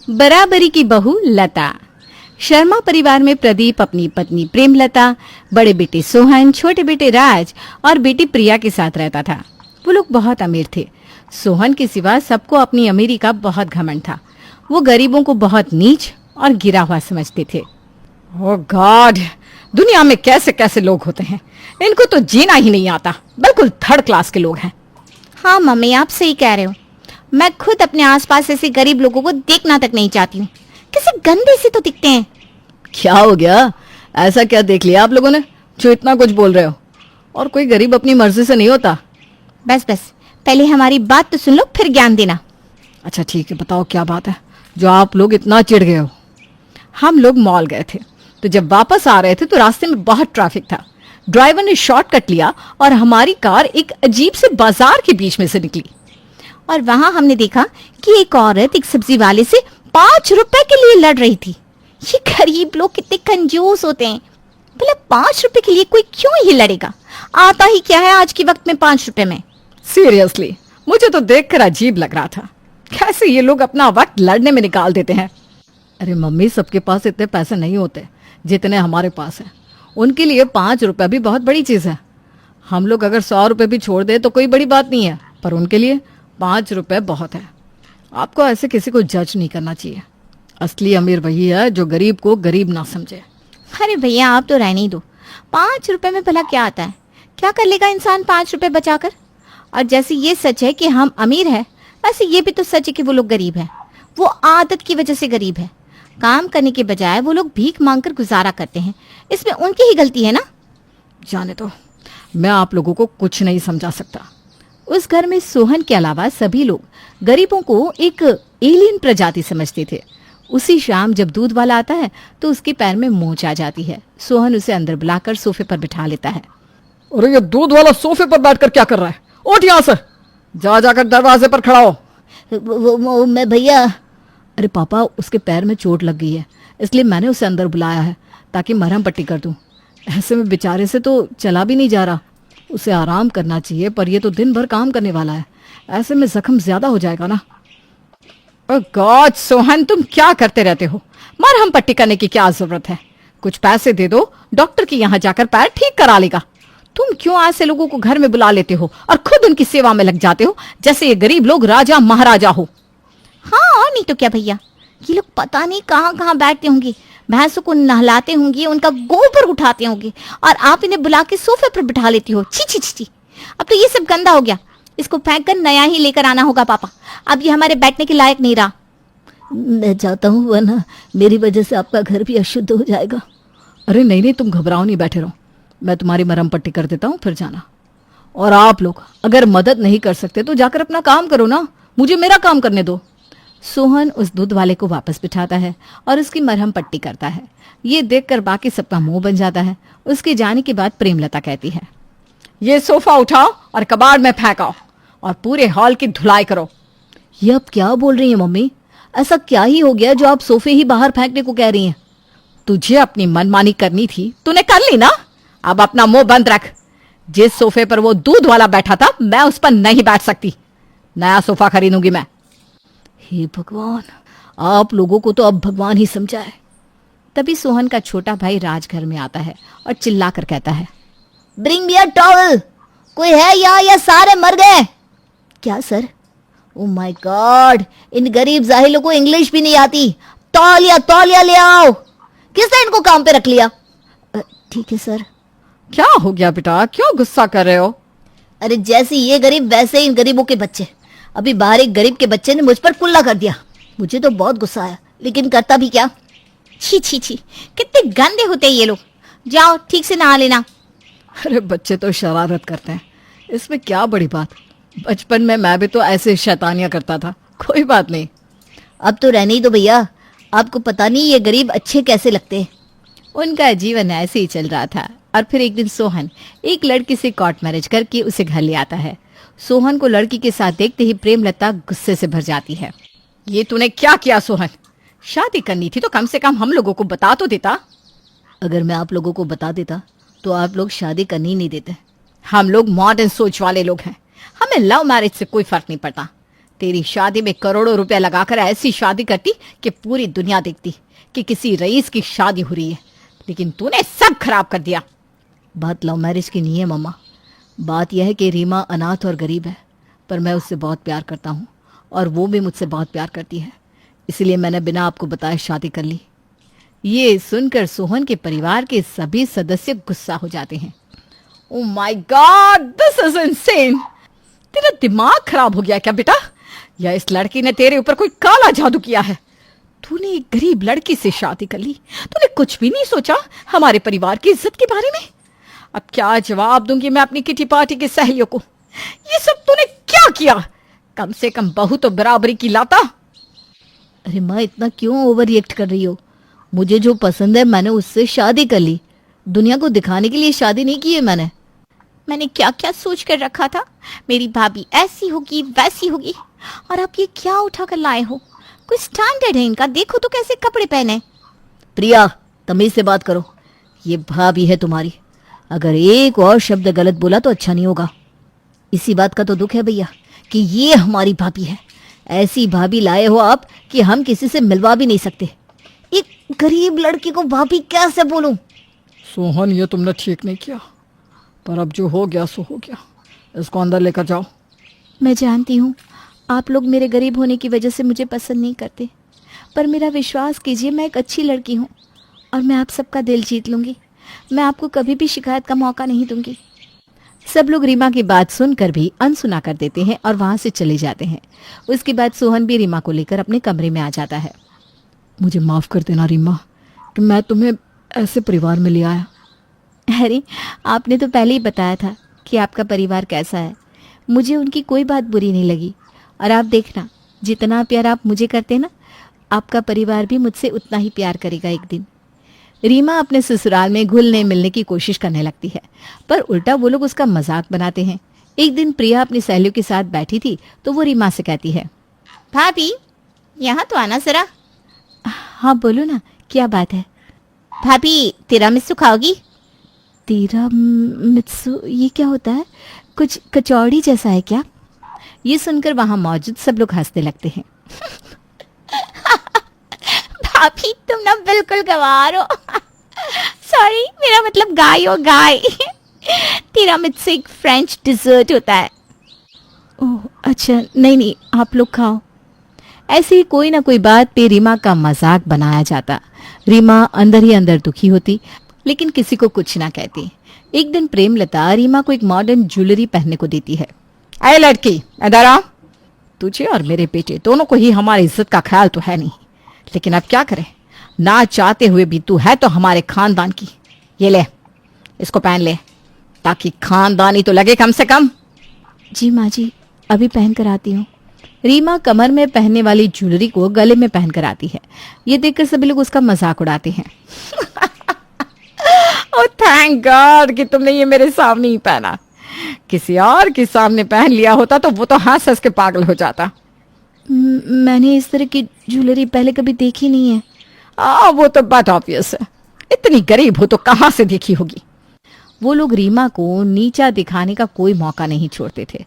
बराबरी की बहू लता। शर्मा परिवार में प्रदीप अपनी पत्नी प्रेमलता, बड़े बेटे सोहन, छोटे बेटे राज और बेटी प्रिया के साथ रहता था। वो लोग बहुत अमीर थे। सोहन के सिवा सबको अपनी अमीरी का बहुत घमंड था। वो गरीबों को बहुत नीच और गिरा हुआ समझते थे। ओह गॉड, दुनिया में कैसे कैसे लोग होते हैं, इनको तो जीना ही नहीं आता, बिल्कुल थर्ड क्लास के लोग हैं। हाँ मम्मी, आप सही कह रहे हो। मैं खुद अपने आसपास ऐसे गरीब लोगों को देखना तक नहीं चाहती हूँ। कैसे गंदे से तो दिखते हैं। क्या हो गया, ऐसा क्या देख लिया आप लोगों ने जो इतना कुछ बोल रहे हो? और कोई गरीब अपनी मर्जी से नहीं होता। बस बस, पहले हमारी बात तो सुन लो, फिर ज्ञान देना। अच्छा ठीक है, बताओ क्या बात है जो आप लोग इतना चिढ़ गए हो? हम लोग मॉल गए थे, तो जब वापस आ रहे थे तो रास्ते में बहुत ट्रैफिक था। ड्राइवर ने शॉर्टकट लिया और हमारी कार एक अजीब से बाजार के बीच में से निकली। और वहां हमने देखा कि एक औरत एक सब्जी वाले से 5 रुपए के लिए लड़ रही थी। ये गरीब लोग कितने कंजूस होते हैं। भला 5 रुपए के लिए कोई क्यों ही लड़ेगा? आता ही क्या है आज के वक्त में 5 रुपए में। सीरियसली मुझे तो देखकर अजीब लग रहा था, कैसे ये लोग अपना वक्त लड़ने में निकाल देते हैं। अरे मम्मी, सबके पास इतने पैसे नहीं होते जितने हमारे पास हैं। उनके लिए 5 रुपए भी बहुत बड़ी चीज है। हम लोग अगर 100 रुपए भी छोड़ दे तो कोई बड़ी बात नहीं है, पर उनके लिए 5 रुपए बहुत है। आपको ऐसे किसी को जज नहीं करना चाहिए। असली अमीर वही है जो गरीब को गरीब ना समझे। अरे भैया, आप तो रहने ही दो। 5 रुपए में भला क्या आता है? क्या कर लेगा इंसान 5 रुपए बचाकर? और जैसे ये सच है कि हम अमीर हैं, वैसे ये भी तो सच है कि वो लोग गरीब हैं। वो आदत की वजह से गरीब है। काम करने के बजाय वो लोग भीख मांगकर गुजारा करते हैं। इसमें उनकी ही गलती है ना। जाने दो, मैं आप लोगों को कुछ नहीं समझा सकता। उस घर में सोहन के अलावा सभी लोग गरीबों को एक एलियन प्रजाति समझते थे। उसी शाम जब दूध वाला आता है तो उसके पैर में मोच आ जाती है। सोहन उसे अंदर बुलाकर सोफे पर बिठा लेता है। अरे ये दूध वाला सोफे पर बैठकर क्या कर रहा है? उठ यहाँ से, जा जाकर दरवाजे पर खड़ा हो। मैं भैया। अरे पापा, उसके पैर में चोट लग गई है, इसलिए मैंने उसे अंदर बुलाया है ताकि मरहम पट्टी कर दूं। ऐसे में बेचारे से तो चला भी नहीं जा रहा। उसे आराम करना चाहिए, पर ये तो दिन भर काम करने वाला है। ऐसे में जख्म ज्यादा हो जाएगा ना। ओह गॉड सोहन, तुम क्या करते रहते हो? मरहम पट्टी करने की क्या जरूरत है? कुछ पैसे दे दो, डॉक्टर के यहाँ जाकर पैर ठीक करा लेगा। तुम क्यों ऐसे लोगों को घर में बुला लेते हो और खुद उनकी सेवा में लग जाते हो जैसे ये गरीब लोग राजा महाराजा हो? हाँ, और नहीं तो क्या भैया। ये लोग पता नहीं कहाँ कहाँ बैठते होंगे, भैंसों को नहलाते होंगे, उनका गोबर उठाते होंगे, और आप इन्हें बुला के सोफे पर बिठा लेती हो। छी छी छी छी। अब तो ये सब गंदा हो गया। इसको फेंक कर नया ही लेकर आना होगा पापा। अब ये हमारे बैठने के लायक नहीं रहा। मैं चाहता हूँ, वरना मेरी वजह से आपका घर भी अशुद्ध हो जाएगा। अरे नहीं नहीं, तुम घबराओ नहीं, बैठे रहो। मैं तुम्हारी मरहम पट्टी कर देता हूँ, फिर जाना। और आप लोग अगर मदद नहीं कर सकते तो जाकर अपना काम करो ना, मुझे मेरा काम करने दो। सोहन उस दूध वाले को वापस बिठाता है और उसकी मरहम पट्टी करता है। ये देखकर बाकी सबका मुंह बन जाता है। उसके जाने के बाद प्रेमलता कहती है, ये सोफा उठाओ और कबाड़ में फेंकाओ और पूरे हॉल की धुलाई करो। ये अब क्या बोल रही है मम्मी? ऐसा क्या ही हो गया जो आप सोफे ही बाहर फेंकने को कह रही हैं? तुझे अपनी मनमानी करनी थी, तूने कर ली ना। अब अपना मुंह बंद रख। जिस सोफे पर वो दूध वाला बैठा था, मैं उस पर नहीं बैठ सकती। नया सोफा खरीदूंगी मैं। हे भगवान, आप लोगों को तो अब भगवान ही समझा है। तभी सोहन का छोटा भाई राज घर में आता है और चिल्लाकर कहता है, ब्रिंग मी अ टॉवल। कोई है या सारे मर गए? क्या सर? ओह माय गॉड, इन गरीब जाहिलों को इंग्लिश भी नहीं आती। तौलिया तौलिया ले आओ। किसने इनको काम पे रख लिया? ठीक है सर। क्या हो गया बेटा, क्यों गुस्सा कर रहे हो? अरे जैसे ये गरीब वैसे इन गरीबों के बच्चे। अभी बाहर एक गरीब के बच्चे ने मुझ पर कुल्ला कर दिया। मुझे तो बहुत गुस्सा आया, लेकिन करता भी क्या। छी छी छी, कितने गंदे होते हैं ये लोग। जाओ ठीक से नहा लेना। अरे बच्चे तो शरारत करते हैं, इसमें क्या बड़ी बात। बचपन में मैं भी तो ऐसे शैतानियां करता था, कोई बात नहीं। अब तो रहने ही दो भैया, आपको पता नहीं ये गरीब अच्छे कैसे लगते हैं। उनका जीवन ऐसे ही चल रहा था। और फिर एक दिन सोहन एक लड़की से कोर्ट मैरिज करके उसे घर ले आता है। सोहन को लड़की के साथ देखते ही प्रेमलता गुस्से से भर जाती है। ये तूने क्या किया सोहन? शादी करनी थी तो कम से कम हम लोगों को बता तो देता। अगर मैं आप लोगों को बता देता तो आप लोग शादी करनी ही नहीं देते। हम लोग मॉडर्न सोच वाले लोग हैं, हमें लव मैरिज से कोई फर्क नहीं पड़ता। तेरी शादी में करोड़ों रुपया लगाकर ऐसी शादी करती कि पूरी दुनिया देखती कि किसी रईस की शादी हो रही है, लेकिन तूने सब खराब कर दिया। बात लव मैरिज की नहीं है मम्मा। बात यह है कि रीमा अनाथ और गरीब है, पर मैं उससे बहुत प्यार करता हूँ और वो भी मुझसे बहुत प्यार करती है, इसलिए मैंने बिना आपको बताए शादी कर ली। ये सुनकर सोहन के परिवार के सभी सदस्य गुस्सा हो जाते हैं। Oh my God, this is insane. तेरा दिमाग खराब हो गया क्या बेटा? या इस लड़की ने तेरे ऊपर कोई काला जादू किया है? तूने एक गरीब लड़की से शादी कर ली, तूने कुछ भी नहीं सोचा हमारे परिवार की इज्जत के बारे में? अब क्या जवाब दूंगी मैं अपनी किटी पार्टी की सहेलियों को? ये सब तूने क्या किया? कम से कम बहू तो बराबरी की लाता। अरे माँ, इतना क्यों ओवर रिएक्ट कर रही हो? मुझे जो पसंद है मैंने उससे शादी कर ली। दुनिया को दिखाने के लिए शादी नहीं की है मैंने क्या क्या सोच कर रखा था, मेरी भाभी ऐसी होगी वैसी होगी, और आप ये क्या उठा कर लाए हो? कोई स्टैंडर्ड है इनका, देखो तो कैसे कपड़े पहने। प्रिया, तमीज से बात करो। ये भाभी है तुम्हारी, अगर एक और शब्द गलत बोला तो अच्छा नहीं होगा। इसी बात का तो दुख है भैया कि ये हमारी भाभी है। ऐसी भाभी लाए हो आप कि हम किसी से मिलवा भी नहीं सकते। एक गरीब लड़की को भाभी कैसे बोलूं? सोहन, ये तुमने ठीक नहीं किया, पर अब जो हो गया सो हो गया। इसको अंदर लेकर जाओ। मैं जानती हूँ आप लोग मेरे गरीब होने की वजह से मुझे पसंद नहीं करते, पर मेरा विश्वास कीजिए, मैं एक अच्छी लड़की हूँ और मैं आप सबका दिल जीत लूँगी। मैं आपको कभी भी शिकायत का मौका नहीं दूंगी। सब लोग रीमा की बात सुनकर भी अनसुना कर देते हैं और वहाँ से चले जाते हैं। उसके बाद सोहन भी रीमा को लेकर अपने कमरे में आ जाता है। मुझे माफ़ कर देना रीमा कि मैं तुम्हें ऐसे परिवार में ले आया। अरे, आपने तो पहले ही बताया था कि आपका परिवार कैसा है। मुझे उनकी कोई बात बुरी नहीं लगी, और आप देखना, जितना प्यार आप मुझे करते ना, आपका परिवार भी मुझसे उतना ही प्यार करेगा एक दिन। रीमा अपने ससुराल में घुलने मिलने की कोशिश करने लगती है, पर उल्टा वो लोग उसका मजाक बनाते हैं। एक दिन प्रिया अपनी सहेलियों के साथ बैठी थी तो वो रीमा से कहती है, भाभी यहाँ तो आना जरा। हाँ बोलो ना, क्या बात है? भाभी तिरामिसू खाओगी? तिरामिसू, ये क्या होता है? कुछ कचौड़ी जैसा है क्या? ये सुनकर वहां मौजूद सब लोग हंसने लगते हैं। भाभी तुम ना बिल्कुल गवार हो। सॉरी, मेरा मतलब गाय हो, गाय। तिरामिसू एक फ्रेंच डिजर्ट होता है। ओह अच्छा, नहीं, आप लोग खाओ। ऐसे ही कोई ना कोई बात पे रीमा का मजाक बनाया जाता। रीमा अंदर ही अंदर दुखी होती, लेकिन किसी को कुछ ना कहती। एक दिन प्रेमलता रीमा को एक मॉडर्न ज्वेलरी पहनने को देती है। अरे लड़की, इधर आ। तुझे और मेरे बेटे दोनों को ही हमारी इज्जत का ख्याल तो है नहीं, लेकिन अब क्या करें, ना चाहते हुए भी तू है तो हमारे खानदान की। ये ले, इसको पहन ले, ताकि खानदानी तो लगे कम से कम। जी माँ जी, अभी पहन कर आती हूँ। रीमा कमर में पहनने वाली ज्वेलरी को गले में पहन कर आती है। ये देखकर सभी लोग उसका मजाक उड़ाते हैं। ओह थैंक गॉड कि तुमने ये मेरे सामने ही पहना। किसी और के सामने पहन लिया होता तो वो तो हंस हंस के पागल हो जाता। मैंने इस तरह की ज्वेलरी पहले कभी देखी नहीं है। वो तो बात ऑब्वियस है, इतनी गरीब हो तो कहाँ से देखी होगी। वो लोग रीमा को नीचा दिखाने का कोई मौका नहीं छोड़ते थे,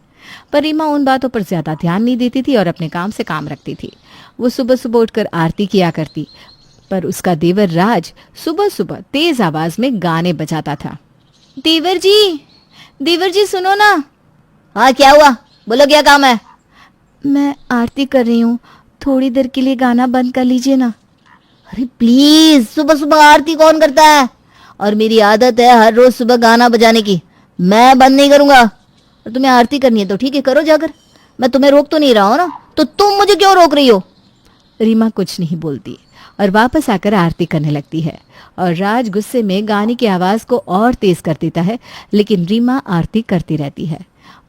पर रीमा उन बातों पर ज्यादा ध्यान नहीं देती थी और अपने काम से काम रखती थी। वो सुबह सुबह उठकर आरती किया करती, पर उसका देवर राज सुबह सुबह तेज आवाज में गाने बजाता था। देवर जी सुनो ना। हाँ क्या हुआ, बोलो क्या काम है? मैं आरती कर रही हूँ, थोड़ी देर के लिए गाना बंद कर लीजिए ना। अरे प्लीज, सुबह सुबह आरती कौन करता है? और मेरी आदत है हर रोज सुबह गाना बजाने की, मैं बंद नहीं करूंगा। और तुम्हें आरती करनी है तो ठीक है, करो जाकर। मैं तुम्हें रोक तो नहीं रहा हूं ना, तो तुम मुझे क्यों रोक रही हो? रीमा कुछ नहीं बोलती और वापस आकर आरती करने लगती है, और राज गुस्से में गाने की आवाज को और तेज कर देता है, लेकिन रीमा आरती करती रहती है।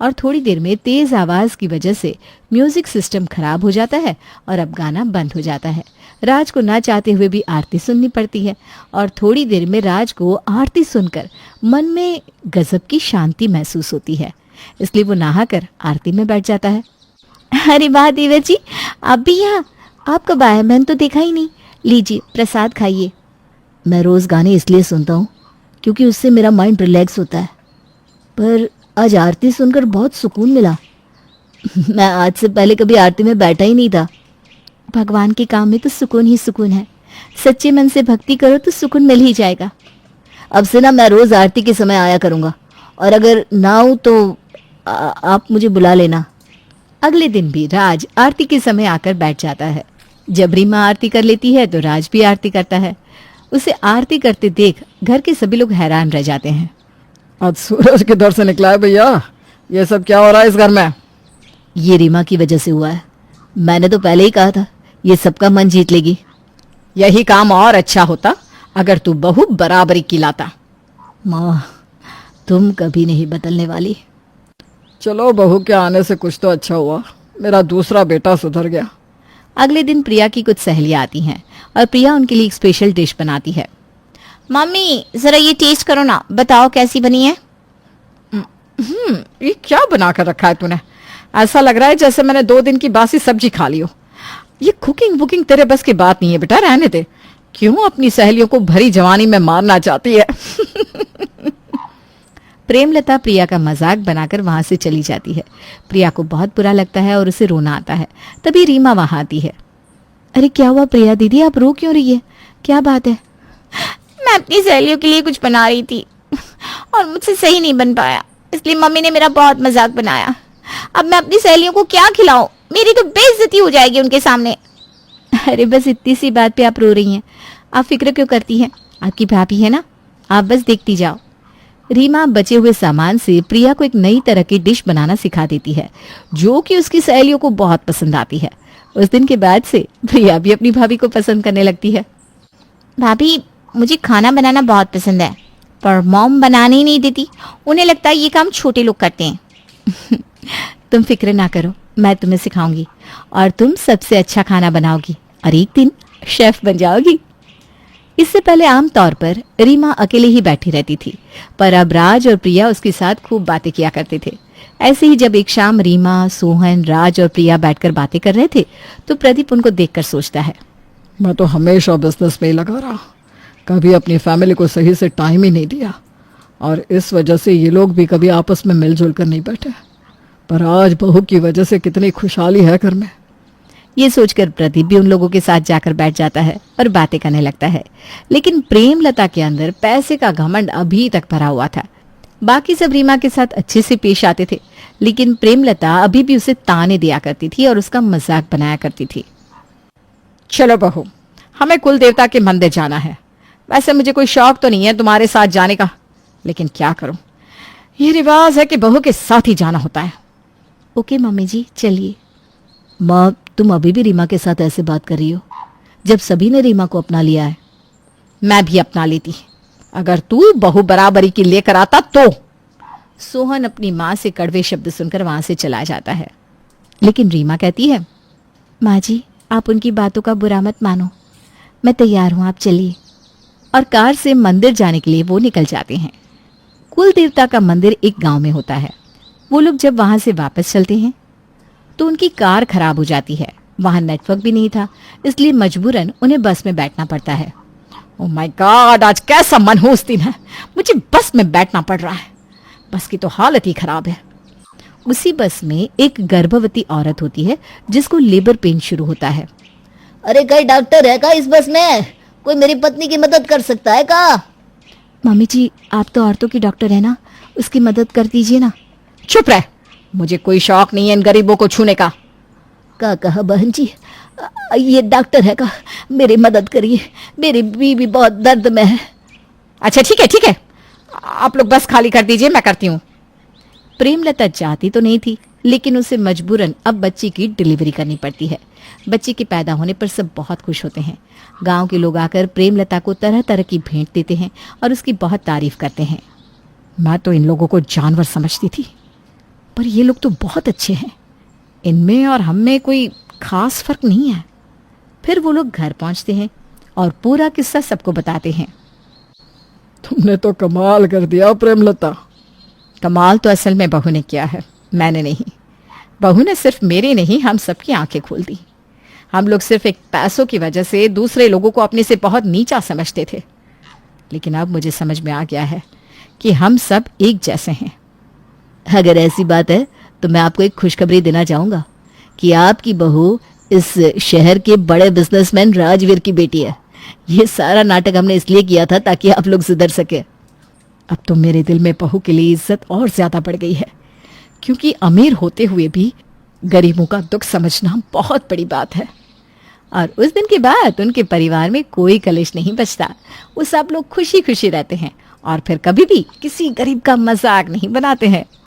और थोड़ी देर में तेज आवाज की वजह से म्यूजिक सिस्टम खराब हो जाता है और अब गाना बंद हो जाता है। राज को ना चाहते हुए भी आरती सुननी पड़ती है, और थोड़ी देर में राज को आरती सुनकर मन में गजब की शांति महसूस होती है, इसलिए वो नहाकर आरती में बैठ जाता है। अरे वाह देवर जी, आप भी यहाँ? आप कब आए? मैंने तो देखा ही नहीं। लीजिए प्रसाद खाइए। मैं रोज गाने इसलिए सुनता हूँ क्योंकि उससे मेरा माइंड रिलैक्स होता है, पर आज आरती सुनकर बहुत सुकून मिला। मैं आज से पहले कभी आरती में बैठा ही नहीं था। भगवान के काम में तो सुकून ही सुकून है। सच्चे मन से भक्ति करो तो सुकून मिल ही जाएगा। अब से ना मैं रोज आरती के समय आया करूंगा, और अगर ना हो तो आप मुझे बुला लेना। अगले दिन भी राज आरती के समय आकर बैठ जाता है। जब रीमा आरती कर लेती है तो राज भी आरती करता है। उसे आरती करते देख घर के सभी लोग हैरान रह जाते हैं। आज सूरज किधर से निकला है भैया? ये सब क्या हो रहा है इस घर में? ये रीमा की वजह से हुआ है। मैंने तो पहले ही कहा था ये सबका मन जीत लेगी। यही काम और अच्छा होता अगर तू बहू बराबरी की लाता। माँ, तुम कभी नहीं बदलने वाली। चलो, बहू के आने से कुछ तो अच्छा हुआ, मेरा दूसरा बेटा सुधर गया। अगले दिन प्रिया की कुछ सहेलियां आती हैं और प्रिया उनके लिए एक स्पेशल डिश बनाती है। मम्मी जरा ये टेस्ट करो ना, बताओ कैसी बनी है। ये क्या बना कर रखा है तूने? ऐसा लग रहा है जैसे मैंने 2 दिन की बासी सब्जी खा ली हो। ये कुकिंग वुकिंग तेरे बस की बात नहीं है बेटा, रहने दे। क्यों अपनी सहेलियों को भरी जवानी में मारना चाहती है? प्रेमलता प्रिया का मजाक बनाकर वहां से चली जाती है। प्रिया को बहुत बुरा लगता है और उसे रोना आता है। तभी रीमा वहां आती है। अरे क्या हुआ प्रिया दीदी, आप रो क्यों रही है? क्या बात है? मैं अपनी सहेलियों के लिए कुछ बना रही थी और मुझसे सही नहीं बन पाया, इसलिए मम्मी ने मेरा बहुत मजाक बनाया। अब मैं अपनी सहेलियों को क्या खिलाऊं? मेरी तो बेइज्जती हो जाएगी उनके सामने। अरे बस इतनी सी बात पे आप रो रही हैं, आप फिक्र क्यों करती हैं? आपकी भाभी है ना, आप बस देखती जाओ। रीमा बचे हुए सामान से प्रिया को एक नई तरह की डिश बनाना सिखा देती है, जो कि उसकी सहेलियों को बहुत पसंद आती है। उस दिन के बाद से प्रिया भी अपनी भाभी को पसंद करने लगती है। भाभी, मुझे खाना बनाना बहुत पसंद है, पर मॉम बनाने ही नहीं देती। उन्हें लगता है ये काम छोटे लोग करते हैं। तुम फिक्र ना करो, मैं तुम्हें सिखाऊंगी और तुम सबसे अच्छा खाना बनाओगी और एक दिन शेफ बन जाओगी। इससे पहले आमतौर पर रीमा अकेले ही बैठी रहती थी, पर अब राज और प्रिया उसके साथ खूब बातें किया करते थे। ऐसे ही जब एक शाम रीमा, सोहन, राज और प्रिया बैठकर बातें कर रहे थे तो प्रदीप उनको देखकर सोचता है, मैं तो हमेशा बिजनेस में ही लगा रहा, कभी अपनी फैमिली को सही से टाइम ही नहीं दिया, और इस वजह से ये लोग भी कभी आपस में मिलजुल कर नहीं बैठे। पर आज बहू की वजह से कितनी खुशहाली है घर में। ये सोचकर प्रदीप भी उन लोगों के साथ जाकर बैठ जाता है और बातें करने लगता है। लेकिन प्रेमलता के अंदर पैसे का घमंड अभी तक भरा हुआ था। बाकी सब रीमा के साथ अच्छे से पेश आते थे, लेकिन प्रेमलता अभी भी उसे ताने दिया करती थी और उसका मजाक बनाया करती थी। चलो बहू, हमें कुल देवता के मंदिर जाना है। वैसे मुझे कोई शौक तो नहीं है तुम्हारे साथ जाने का, लेकिन क्या करूं, ये रिवाज है कि बहू के साथ ही जाना होता है। ओके मम्मी जी, चलिए। माँ, तुम अभी भी रीमा के साथ ऐसे बात कर रही हो जब सभी ने रीमा को अपना लिया है। मैं भी अपना लेती, अगर तू बहू बराबरी की लेकर आता तो। सोहन अपनी माँ से कड़वे शब्द सुनकर वहां से चला जाता है। लेकिन रीमा कहती है, माँ जी आप उनकी बातों का बुरा मत मानो, मैं तैयार हूं, आप चलिए। और कार से मंदिर जाने के लिए वो निकल जाते हैं। कुल देवता का मंदिर एक गांव में होता है। वो लोग जब वहां से वापस चलते हैं तो उनकी कार खराब हो जाती है। वहां नेटवर्क भी नहीं था, इसलिए मजबूरन उन्हें बस में बैठना पड़ता है। ओह माय गॉड, आज कैसा मनहूस दिन है, मुझे बस में बैठना पड़ रहा है। बस की तो हालत ही खराब है। उसी बस में एक गर्भवती औरत होती है जिसको लेबर पेन शुरू होता है। अरे कई डॉक्टर है का इस बस में? कोई मेरी पत्नी की मदद कर सकता है का? मम्मी जी आप तो औरतों की डॉक्टर है ना, उसकी मदद कर दीजिए ना। चुप रह, मुझे कोई शौक नहीं है इन गरीबों को छूने का। का कहा बहन जी, ये डॉक्टर है का, मेरी मदद करिए, मेरी बीवी बहुत दर्द में है। अच्छा ठीक है ठीक है, आप लोग बस खाली कर दीजिए, मैं करती हूँ। प्रेमलता चाहती तो नहीं थी, लेकिन उसे मजबूरन अब बच्ची की डिलीवरी करनी पड़ती है। बच्चे के पैदा होने पर सब बहुत खुश होते हैं। गांव के लोग आकर प्रेमलता को तरह तरह की भेंट देते हैं और उसकी बहुत तारीफ करते हैं। मैं तो इन लोगों को जानवर समझती थी, पर ये लोग तो बहुत अच्छे हैं, इनमें और हम में कोई खास फर्क नहीं है। फिर वो लोग घर पहुंचते हैं और पूरा किस्सा सबको बताते हैं। तुमने तो कमाल कर दिया प्रेमलता। कमाल तो असल में बहू ने किया है, मैंने नहीं। बहू ने सिर्फ मेरी नहीं, हम सबकी आंखें खोल दी। हम लोग सिर्फ एक पैसों की वजह से दूसरे लोगों को अपने से बहुत नीचा समझते थे, लेकिन अब मुझे समझ में आ गया है कि हम सब एक जैसे हैं। अगर ऐसी बात है तो मैं आपको एक खुशखबरी देना चाहूंगा कि आपकी बहू इस शहर के बड़े बिजनेसमैन राजवीर की बेटी है। ये सारा नाटक हमने इसलिए किया था ताकि आप लोग सुधर सके। अब तो मेरे दिल में बहू के लिए इज्जत और ज्यादा बढ़ गई है, क्योंकि अमीर होते हुए भी गरीबों का दुख समझना बहुत बड़ी बात है। और उस दिन के बाद उनके परिवार में कोई कलेश नहीं बचता। वो सब लोग खुशी खुशी रहते हैं और फिर कभी भी किसी गरीब का मजाक नहीं बनाते हैं।